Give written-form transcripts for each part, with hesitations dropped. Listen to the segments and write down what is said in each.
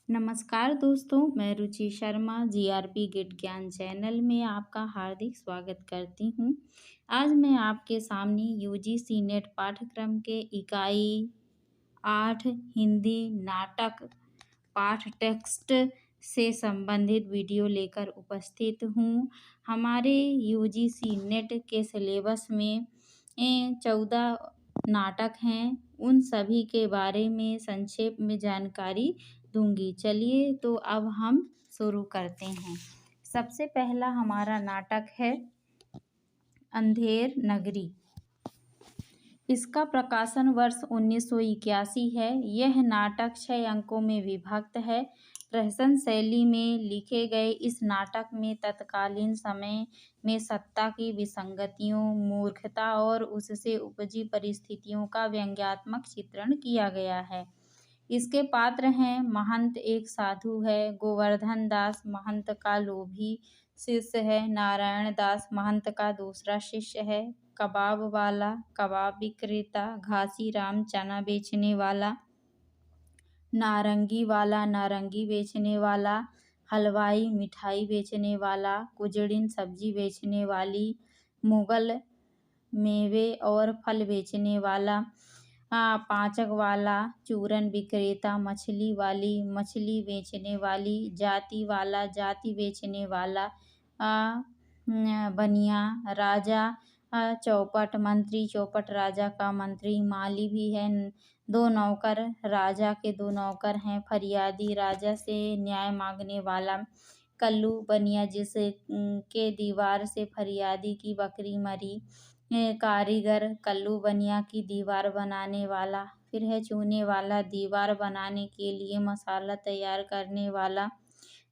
नमस्कार दोस्तों, मैं रुचि शर्मा जीआरपी गिट ज्ञान चैनल में आपका हार्दिक स्वागत करती हूँ। आज मैं आपके सामने यूजीसी नेट पाठ्यक्रम के इकाई 8 हिंदी नाटक पाठ टेक्स्ट से संबंधित वीडियो लेकर उपस्थित हूँ। हमारे यूजीसी नेट के सिलेबस में 14 नाटक हैं। उन सभी के बारे में संक्षेप में जानकारी दूंगी। चलिए तो अब हम शुरू करते हैं। सबसे पहला हमारा नाटक है अंधेर नगरी। इसका प्रकाशन वर्ष 1981 है। यह नाटक 6 अंकों में विभक्त है। प्रहसन शैली में लिखे गए इस नाटक में तत्कालीन समय में सत्ता की विसंगतियों, मूर्खता और उससे उपजी परिस्थितियों का व्यंग्यात्मक चित्रण किया गया है। इसके पात्र हैं: महंत एक साधु है, गोवर्धन दास महंत का लोभी शिष्य है, नारायण दास महंत का दूसरा शिष्य है, कबाब वाला कबाब विक्रेता, घासी राम चना बेचने वाला, नारंगी वाला नारंगी बेचने वाला, हलवाई मिठाई बेचने वाला, कुजड़िन सब्जी बेचने वाली, मुगल मेवे और फल बेचने वाला, पाचक वाला, चूरन विक्रेता, मछली वाली मछली बेचने वाली, जाति वाला जाति बेचने वाला, बनिया राजा, चौपट मंत्री चौपट राजा का मंत्री, माली भी है, 2 नौकर राजा के 2 नौकर हैं, फरियादी राजा से न्याय मांगने वाला, कल्लू बनिया के दीवार से फरियादी की बकरी मरी, कारीगर कल्लू बनिया की दीवार बनाने वाला, फिर है चूने वाला दीवार बनाने के लिए मसाला तैयार करने वाला,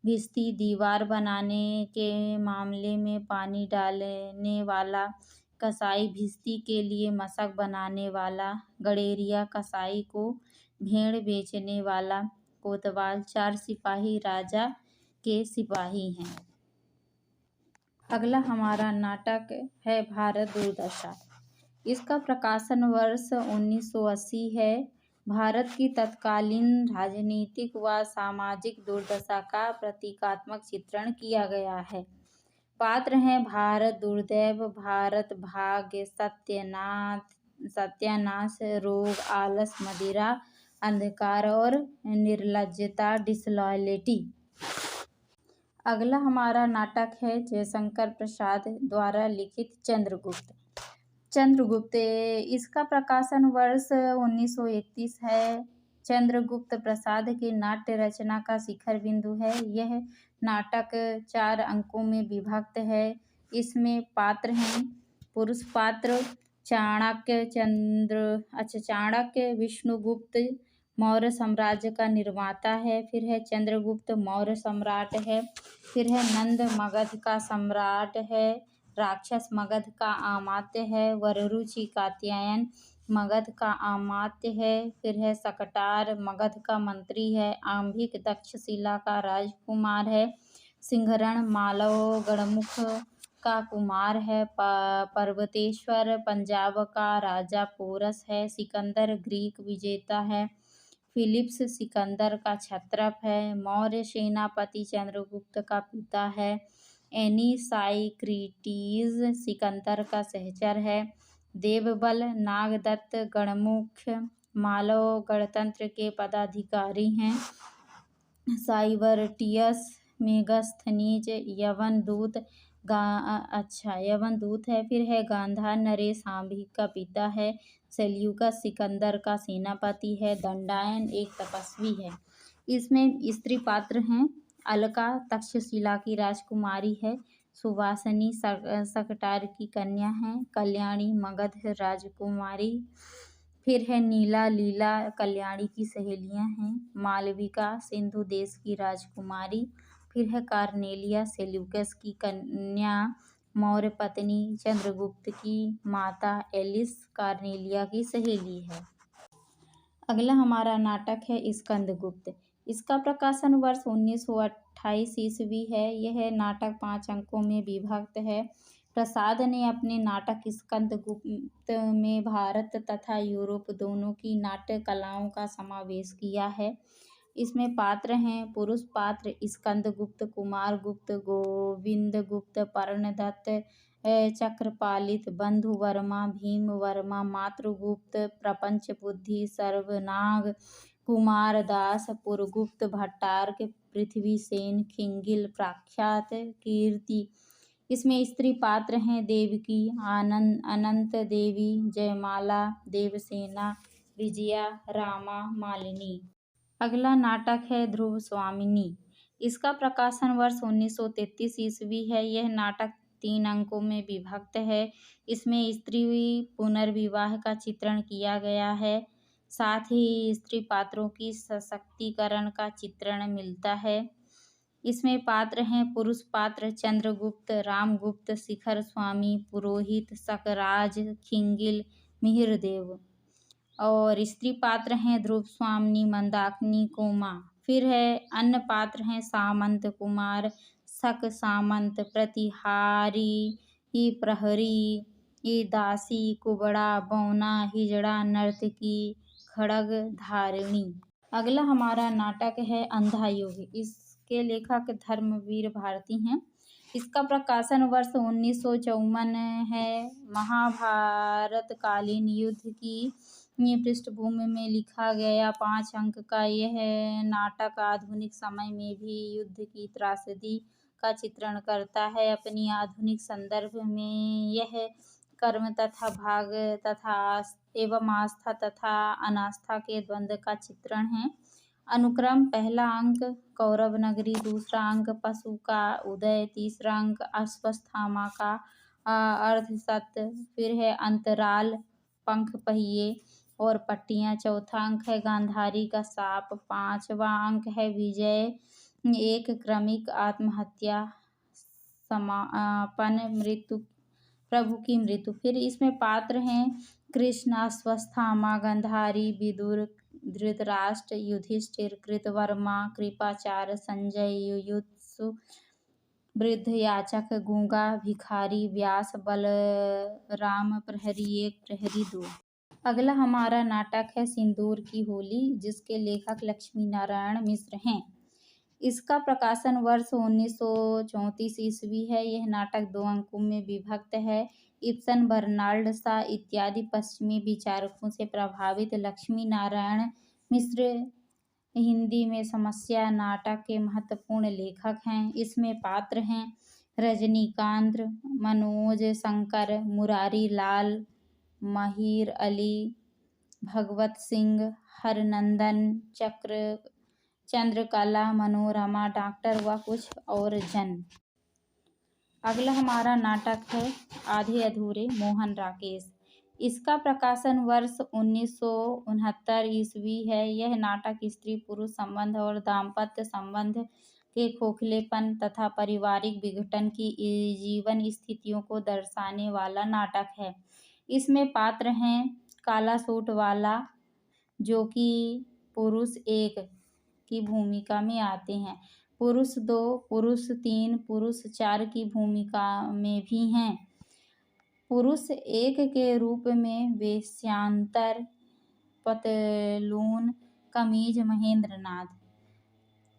भिस्ती दीवार बनाने के मामले में पानी डालने वाला, कसाई भिस्ती के लिए मशक बनाने वाला, गडेरिया कसाई को भेड़ बेचने वाला, कोतवाल 4 सिपाही राजा के सिपाही हैं। अगला हमारा नाटक है भारत दुर्दशा। इसका प्रकाशन वर्ष 1980 है। भारत की तत्कालीन राजनीतिक व सामाजिक दुर्दशा का प्रतीकात्मक चित्रण किया गया है। पात्र हैं: भारत दुर्दैव, भारत भाग्य, सत्यानाश, रोग, आलस, मदिरा, अंधकार और निर्लज्जता डिसलॉयल्टी। अगला हमारा नाटक है जयशंकर प्रसाद द्वारा लिखित चंद्रगुप्त। चंद्रगुप्त इसका प्रकाशन वर्ष 1931 है। चंद्रगुप्त प्रसाद के नाट्य रचना का शिखर बिंदु है। यह नाटक 4 अंकों में विभक्त है। इसमें पात्र हैं: पुरुष पात्र चाणक्य विष्णुगुप्त मौर्य साम्राज्य का निर्माता है। फिर है चंद्रगुप्त मौर्य सम्राट है। फिर है नंद मगध का सम्राट है। राक्षस मगध का अमात्य है। वररुचि कात्यायन मगध का अमात्य है। फिर है शकटार मगध का मंत्री है। आंभिक तक्षशिला का राजकुमार है। सिंहरण मालव गणमुख का कुमार है। पर्वतेश्वर पंजाब का राजा पोरस है। सिकंदर ग्रीक विजेता है। फिलिप्स सिकंदर का क्षत्रप है। मौर्य सेनापति चंद्रगुप्त का पिता है। एनीसाइक्रिटीज सिकंदर का सहचर है। देवबल नागदत्त गणमुख मालव गणतंत्र के पदाधिकारी हैं। साइबरटियस मेगस्थनीज यवन दूत है। फिर है गांधार नरेश आंभिक का पिता है। सेल्यूकस सिकंदर का सेनापति है। दंडायन एक तपस्वी है। इसमें स्त्री पात्र हैं: अलका तक्षशिला की राजकुमारी है। सुवासनी शकटार की कन्या है। कल्याणी मगध राजकुमारी। फिर है नीला लीला कल्याणी की सहेलियां हैं। मालविका सिंधु देश की राजकुमारी। फिर है कार्नेलिया सेल्यूकस की कन्या मौर्य पत्नी चंद्रगुप्त की माता एलिस कार्नेलिया की सहेली है। अगला हमारा नाटक है स्कंदगुप्त। इसका प्रकाशन वर्ष 1928 ईस्वी है। यह नाटक 5 अंकों में विभक्त है। प्रसाद ने अपने नाटक स्कंदगुप्त में भारत तथा यूरोप दोनों की नाट्य कलाओं का समावेश किया है। इसमें पात्र हैं पुरुष पात्र स्कंदगुप्त, कुमारगुप्त, गोविंदगुप्त, पर्णदत्त, चक्रपालित, बंधुवर्मा, भीमवर्मा, मातृगुप्त, प्रपंचबुद्धि, सर्वनाग, कुमारदास, पुरगुप्त, भट्टारक, पृथ्वीसेन, खिंगिल, प्रख्यात, कीर्ति। इसमें स्त्री पात्र हैं देवकी, आनंद, अनंत देवी, जयमाला, देवसेना, विजया, रामा, मालिनी। अगला नाटक है ध्रुव स्वामिनी। इसका प्रकाशन वर्ष 1933 ईस्वी है। यह नाटक 3 अंकों में विभक्त है। इसमें स्त्री पुनर्विवाह का चित्रण किया गया है, साथ ही स्त्री पात्रों की सशक्तिकरण का चित्रण मिलता है। इसमें पात्र हैं पुरुष पात्र चंद्रगुप्त, रामगुप्त, शिखर स्वामी, पुरोहित, सकराज, खिंगिल, मिहिरदेव। और स्त्री पात्र हैं ध्रुव स्वामिनी, मंदाकिनी, कोमा। फिर है अन्य पात्र हैं सामंत कुमार, शक सामंत, प्रतिहारी, प्रहरी, दासी, कुबड़ा, बौना, हिजड़ा, नर्तकी, खड़ग धारिणी। अगला हमारा नाटक है अंधा युग। इसके लेखक धर्मवीर भारती हैं। इसका प्रकाशन वर्ष 1954 है। महाभारत कालीन युद्ध की पृष्ठभूमि में लिखा गया 5 अंक का यह नाटक आधुनिक समय में भी युद्ध की त्रासदी का चित्रण करता है। अपनी आधुनिक संदर्भ में यह कर्म तथा भाग तथा एवं आस्था तथा अनास्था के द्वंद्व का चित्रण है। अनुक्रम पहला अंक कौरव नगरी, दूसरा अंक पशु का उदय, तीसरा अंक अश्वत्थामा का अर्धसत्य, फिर है अंतराल, पंख पहिए और पट्टियां, चौथा अंक है गांधारी का साप, पांचवा अंक है विजय, एक क्रमिक आत्महत्या, समापन मृत्यु, प्रभु की मृत्यु। फिर इसमें पात्र हैं कृष्ण, अश्वत्थामा, गांधारी, विदुर, धृतराष्ट्र, युधिष्ठिर, कृतवर्मा, कृपाचार्य, संजय, युयुत्सु, वृद्ध, याचक, गूंगा, भिखारी, व्यास, बलराम, प्रहरी 1, प्रहरी 2। अगला हमारा नाटक है सिंदूर की होली, जिसके लेखक लक्ष्मी नारायण मिश्र हैं। इसका प्रकाशन वर्ष 1934 ईस्वी है। यह नाटक 2 अंकों में विभक्त है। इब्सन, बर्नाल्ड शॉ इत्यादि पश्चिमी विचारकों से प्रभावित लक्ष्मी नारायण मिश्र हिंदी में समस्या नाटक के महत्वपूर्ण लेखक हैं। इसमें पात्र हैं रजनीकांत, मनोज शंकर, मुरारी लाल, महिर अली, भगवत सिंह, हरनंदन, चंद्रकला, मनोरमा, डॉक्टर व कुछ और जन। अगला हमारा नाटक है आधे अधूरे, मोहन राकेश। इसका प्रकाशन वर्ष 1969 ईस्वी है। यह नाटक स्त्री पुरुष संबंध और दाम्पत्य संबंध के खोखलेपन तथा पारिवारिक विघटन की जीवन स्थितियों को दर्शाने वाला नाटक है। इसमें पात्र हैं काला सूट वाला, जो कि पुरुष 1 की भूमिका में आते हैं, पुरुष 2, पुरुष 3, पुरुष 4 की भूमिका में भी हैं। पुरुष 1 के रूप में वेश्यांतर, पतलून, कमीज, महेंद्रनाथ।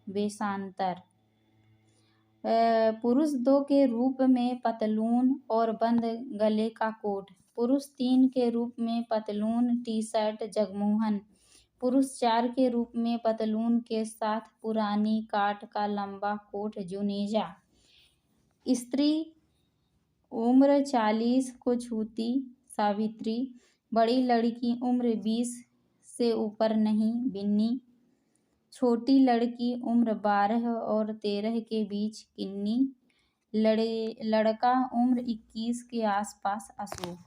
वेशांतर। पुरुष 2 के रूप में पतलून और बंद गले का कोट। पुरुष 3 के रूप में पतलून, टी शर्ट, जगमोहन। पुरुष 4 के रूप में पतलून के साथ पुरानी काट का लंबा कोट, जुनेजा। स्त्री उम्र 40 को छूती, सावित्री। बड़ी लड़की उम्र 20 से ऊपर नहीं, बिन्नी। छोटी लड़की उम्र 12 और 13 के बीच, किन्नी। लड़का उम्र 21 के आसपास, अशोक।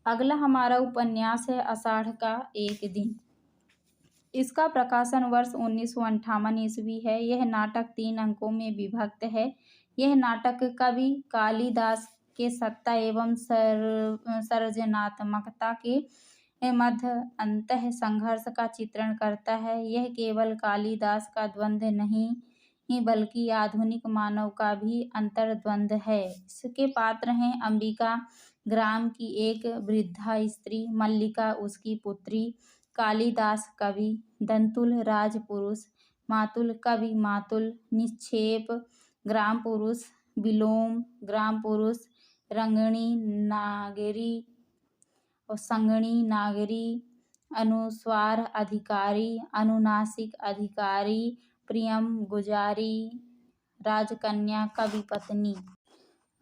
अगला हमारा उपन्यास है आषाढ़ का एक दिन। इसका प्रकाशन वर्ष 1958 ईस्वी है। यह नाटक 3 अंकों में विभक्त है। यह नाटक कवि कालिदास के सत्ता एवं सृजनात्मकता के मध्य अंतः संघर्ष का चित्रण करता है। यह केवल कालिदास का द्वंद्व नहीं बल्कि आधुनिक मानव का भी अंतर्द्वंद है। इसके पात्र हैं अंबिका, ग्राम की एक वृद्धा स्त्री, मल्लिका उसकी पुत्री, कालिदास कवि, दंतुल राजपुरुष, मातुल कवि मातुल, निक्षेप ग्राम पुरुष, विलोम ग्राम पुरुष, रंगणी नागरी और संगणी नागरी, अनुस्वार अधिकारी, अनुनासिक अधिकारी, प्रियम गुजारी, राजकन्या कवि पत्नी।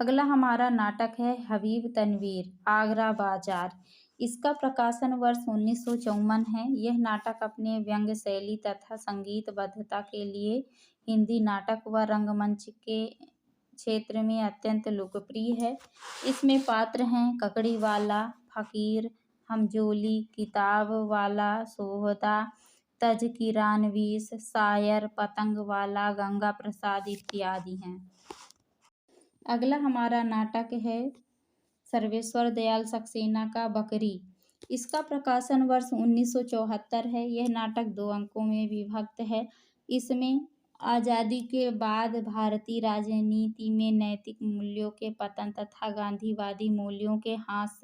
अगला हमारा नाटक है हबीब तनवीर आगरा बाजार। इसका प्रकाशन वर्ष 1954 है। यह नाटक अपने व्यंग्य शैली तथा संगीतबद्धता के लिए हिंदी नाटक व रंगमंच के क्षेत्र में अत्यंत लोकप्रिय है। इसमें पात्र हैं ककड़ी वाला, फकीर, हमजोली, किताब वाला, सोहदा, तज किरानवीस, शायर, पतंग वाला, गंगा प्रसाद इत्यादि हैं। अगला हमारा नाटक है सर्वेश्वर दयाल सक्सेना का बकरी। इसका प्रकाशन वर्ष 1974 है। यह नाटक 2 अंकों में विभक्त है। इसमें आज़ादी के बाद भारतीय राजनीति में नैतिक मूल्यों के पतन तथा गांधीवादी मूल्यों के ह्रास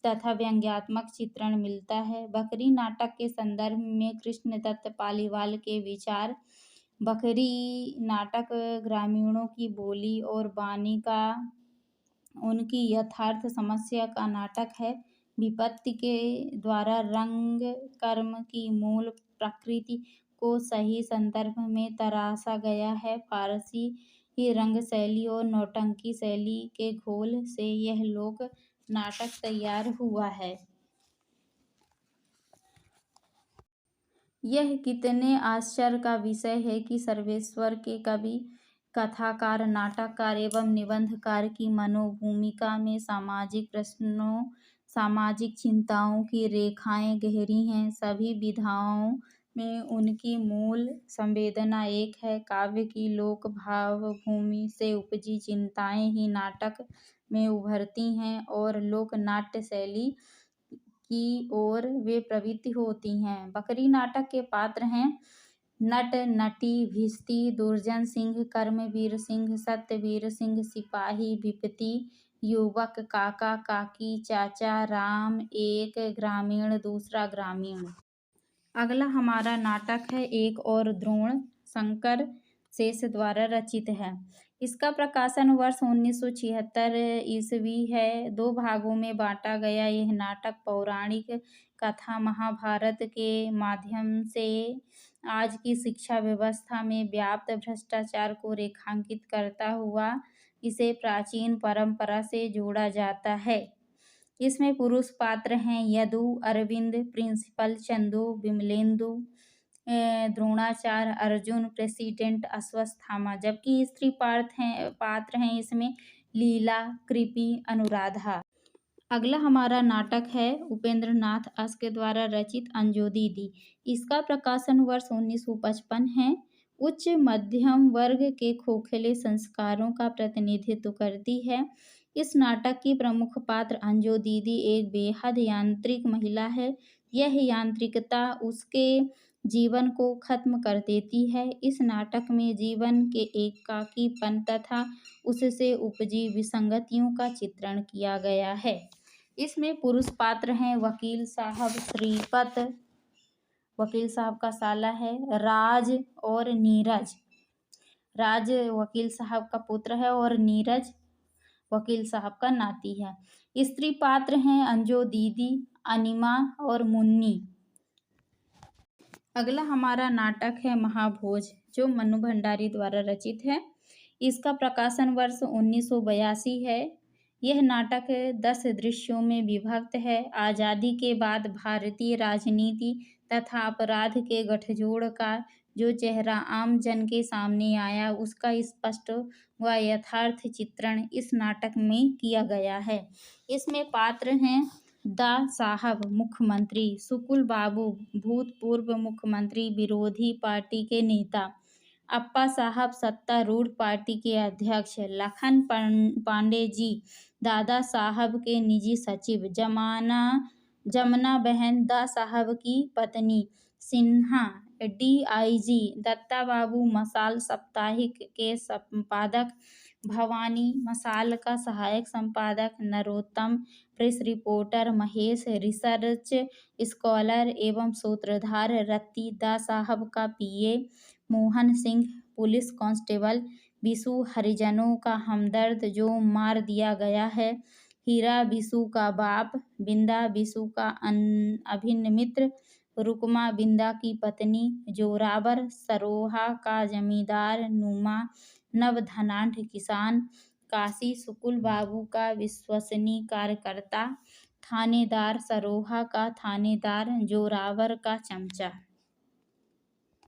तथा व्यंग्यात्मक चित्रण मिलता है। बकरी नाटक के संदर्भ में कृष्णदत्त पालीवाल के विचार। बकरी नाटक ग्रामीणों की बोली और वाणी का उनकी यथार्थ समस्या का नाटक है। विपत्ति के द्वारा रंग कर्म की मूल प्रकृति को सही संदर्भ में तराशा गया है। फारसी की रंग शैली और नौटंकी शैली के घोल से यह लोक नाटक तैयार हुआ है। यह कितने आश्चर्य का विषय है कि सर्वेश्वर के कवि, कथाकार, नाटककार एवं निबंधकार की मनोभूमिका में सामाजिक प्रश्नों, सामाजिक चिंताओं की रेखाएं गहरी हैं। सभी विधाओं में उनकी मूल संवेदना एक है। काव्य की लोक भावभूमि से उपजी चिंताएं ही नाटक में उभरती हैं और लोक नाट्य शैली की ओर वे प्रवृत्त होती हैं। बकरी नाटक के पात्र हैं नट, नटी, भिश्ती, दुर्जन सिंह, कर्मवीर सिंह, सत्यवीर सिंह, सिपाही, विपत्ति, युवक, काका, काकी, चाचा, राम, एक ग्रामीण, दूसरा ग्रामीण। अगला हमारा नाटक है एक और द्रोण, शंकर शेष द्वारा रचित है। इसका प्रकाशन वर्ष 1976 ईस्वी है। 2 भागों में बांटा गया यह नाटक पौराणिक कथा महाभारत के माध्यम से आज की शिक्षा व्यवस्था में व्याप्त भ्रष्टाचार को रेखांकित करता हुआ इसे प्राचीन परंपरा से जोड़ा जाता है। इसमें पुरुष पात्र हैं यदु, अरविंद, प्रिंसिपल, चंदू, विमलेंदु, द्रोणाचार्य, अर्जुन, प्रेसिडेंट, अश्वत्थामा। जबकि स्त्री पात्र हैं इसमें लीला, कृपि, अनुराधा। अगला हमारा नाटक है उपेंद्र नाथ अस के द्वारा रचित अंजू दीदी। इसका प्रकाशन वर्ष 1955 है। उच्च मध्यम वर्ग के खोखले संस्कारों का प्रतिनिधित्व करती है। इस नाटक की प्रमुख पात्र अंजू दीदी एक बेहद यांत्रिक महिला है। यह यांत्रिकता उसके जीवन को खत्म कर देती है। इस नाटक में जीवन के एकाकीपन तथा उससे उपजी विसंगतियों का चित्रण किया गया है। इसमें पुरुष पात्र हैं वकील साहब श्रीपत, वकील साहब का साला है, राज और नीरज। राज वकील साहब का पुत्र है और नीरज वकील साहब का नाती है। स्त्री पात्र हैं अंजू दीदी, अनिमा और मुन्नी। अगला हमारा नाटक है महाभोज जो मनु भंडारी द्वारा रचित है। इसका प्रकाशन वर्ष 1982 है। यह नाटक 10 दृश्यों में विभक्त है। आज़ादी के बाद भारतीय राजनीति तथा अपराध के गठजोड़ का जो चेहरा आम जन के सामने आया उसका स्पष्ट व यथार्थ चित्रण इस नाटक में किया गया है। इसमें पात्र हैं दा साहब मुख्यमंत्री, सुकुल बाबू भूतपूर्व मुख्यमंत्री, विरोधी पार्टी के नेता, अप्पा साहब सत्तारूढ़ पार्टी के अध्यक्ष, लखन पांडे जी दादा साहब के निजी सचिव, जमुना बहन दा साहब की पत्नी, सिन्हा DIG, दत्ता बाबू मसाल साप्ताहिक के संपादक, भवानी मसाल का सहायक संपादक, Narottam press reporter, Mahesh research scholar एवं सूत्रधार, रत्ती दा साहब का PA, Mohan Singh police constable, Bishu हरिजनों का हमदर्द जो मार दिया गया है, हीरा बिशु का बाप, बिंदा बिशु का अभिन्न मित्र, रुकमा बिंदा की पत्नी, जोरावर सरोहा का जमींदार नुमा, नव धनाढ़ किसान, काशी शुक्ल बाबू का विश्वसनीय कार्यकर्ता, थानेदार सरोहा का थानेदार, जोरावर का चमचा।